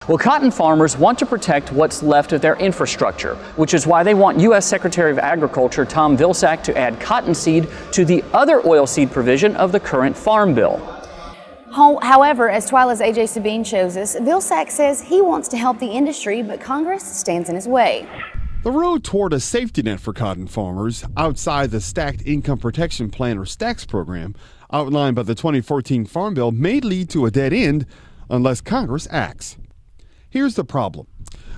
Well, cotton farmers want to protect what's left of their infrastructure, which is why they want U.S. Secretary of Agriculture Tom Vilsack to add cottonseed to the other oilseed provision of the current Farm Bill. However, as TWILA's A.J. Sabine shows us, Vilsack says he wants to help the industry, but Congress stands in his way. The road toward a safety net for cotton farmers outside the Stacked Income Protection Plan, or STAX program, outlined by the 2014 Farm Bill may lead to a dead end unless Congress acts. Here's the problem.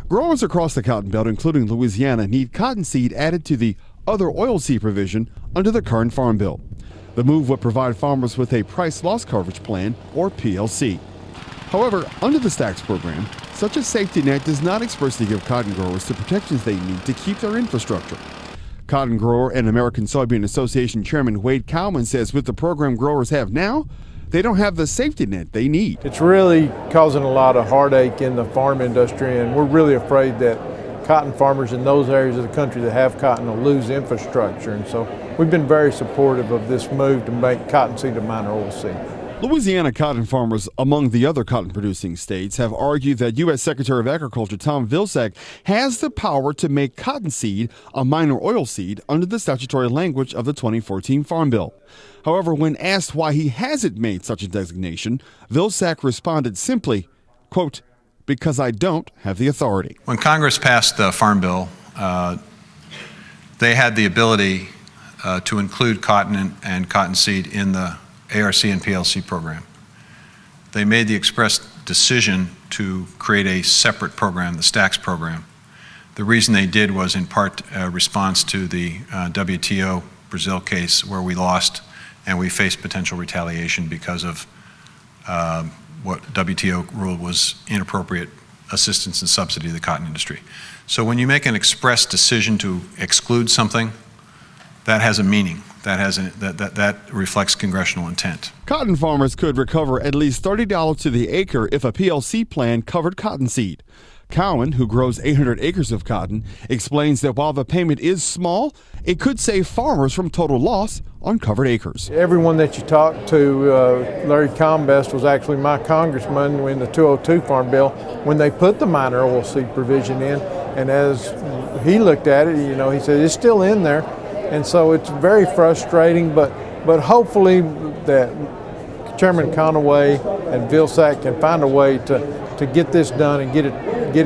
Growers across the Cotton Belt, including Louisiana, need cottonseed added to the other oilseed provision under the current Farm Bill. The move would provide farmers with a price loss coverage plan, or PLC. However, under the STAX program, such a safety net does not expressly give cotton growers the protections they need to keep their infrastructure. Cotton grower and American Soybean Association Chairman Wade Cowan says with the program growers have now, they don't have the safety net they need. It's really causing a lot of heartache in the farm industry, and we're really afraid that cotton farmers in those areas of the country that have cotton will lose infrastructure. And so we've been very supportive of this move to make cottonseed a minor oilseed. Louisiana cotton farmers, among the other cotton-producing states, have argued that U.S. Secretary of Agriculture Tom Vilsack has the power to make cottonseed a minor oilseed under the statutory language of the 2014 Farm Bill. However, when asked why he hasn't made such a designation, Vilsack responded simply, quote, "Because I don't have the authority." When Congress passed the Farm Bill, they had the ability to include cotton and cottonseed in the ARC and PLC program. They made the express decision to create a separate program, the STAX program. The reason they did was in part a response to the WTO Brazil case where we lost and we faced potential retaliation because of what WTO ruled was inappropriate assistance and subsidy to the cotton industry. So when you make an express decision to exclude something, that has a meaning. That reflects congressional intent. Cotton farmers could recover at least $30 to the acre if a PLC plan covered cottonseed. Cowan, who grows 800 acres of cotton, explains that while the payment is small, it could save farmers from total loss on covered acres. Everyone that you talked to, Larry Combest was actually my congressman in the 202 Farm Bill when they put the minor oilseed provision in. And as he looked at it, he said it's still in there. And so it's very frustrating, but hopefully that Chairman Conaway and Vilsack can find a way to get this done and get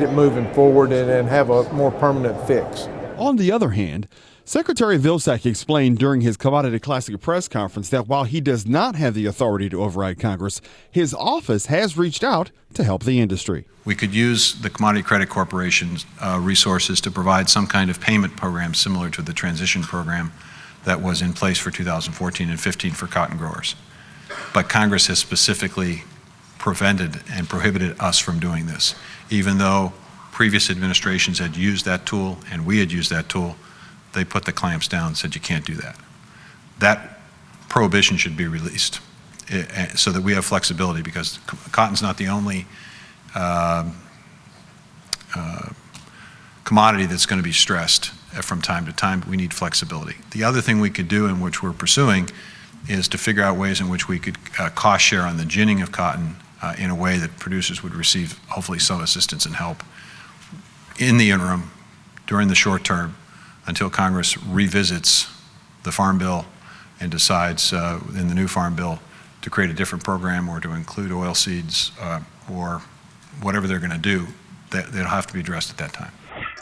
it moving forward and have a more permanent fix. On the other hand, Secretary Vilsack explained during his Commodity Classic press conference that while he does not have the authority to override Congress, his office has reached out to help the industry. We could use the Commodity Credit Corporation's resources to provide some kind of payment program similar to the transition program that was in place for 2014 and 15 for cotton growers. But Congress has specifically prevented and prohibited us from doing this. Even though previous administrations had used that tool and we had used that tool, they put the clamps down and said you can't do that. That prohibition should be released so that we have flexibility, because cotton's not the only commodity that's going to be stressed from time to time. We need flexibility. The other thing we could do, and which we're pursuing, is to figure out ways in which we could cost share on the ginning of cotton in a way that producers would receive hopefully some assistance and help in the interim, during the short term, until Congress revisits the Farm Bill and decides in the new Farm Bill to create a different program or to include oilseeds or whatever they're going to do. They'll have to be addressed at that time.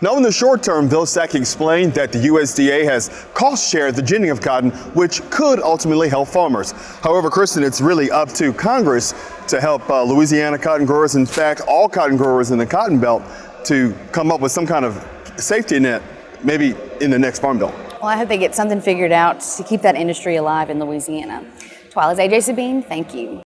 Now, in the short term, Vilsack explained that the USDA has cost shared the ginning of cotton, which could ultimately help farmers. However, Kristen, it's really up to Congress to help Louisiana cotton growers, in fact, all cotton growers in the Cotton Belt, to come up with some kind of safety net, maybe in the next Farm Bill. Well, I hope they get something figured out to keep that industry alive in Louisiana. TWILA's A.J. Sabine, thank you.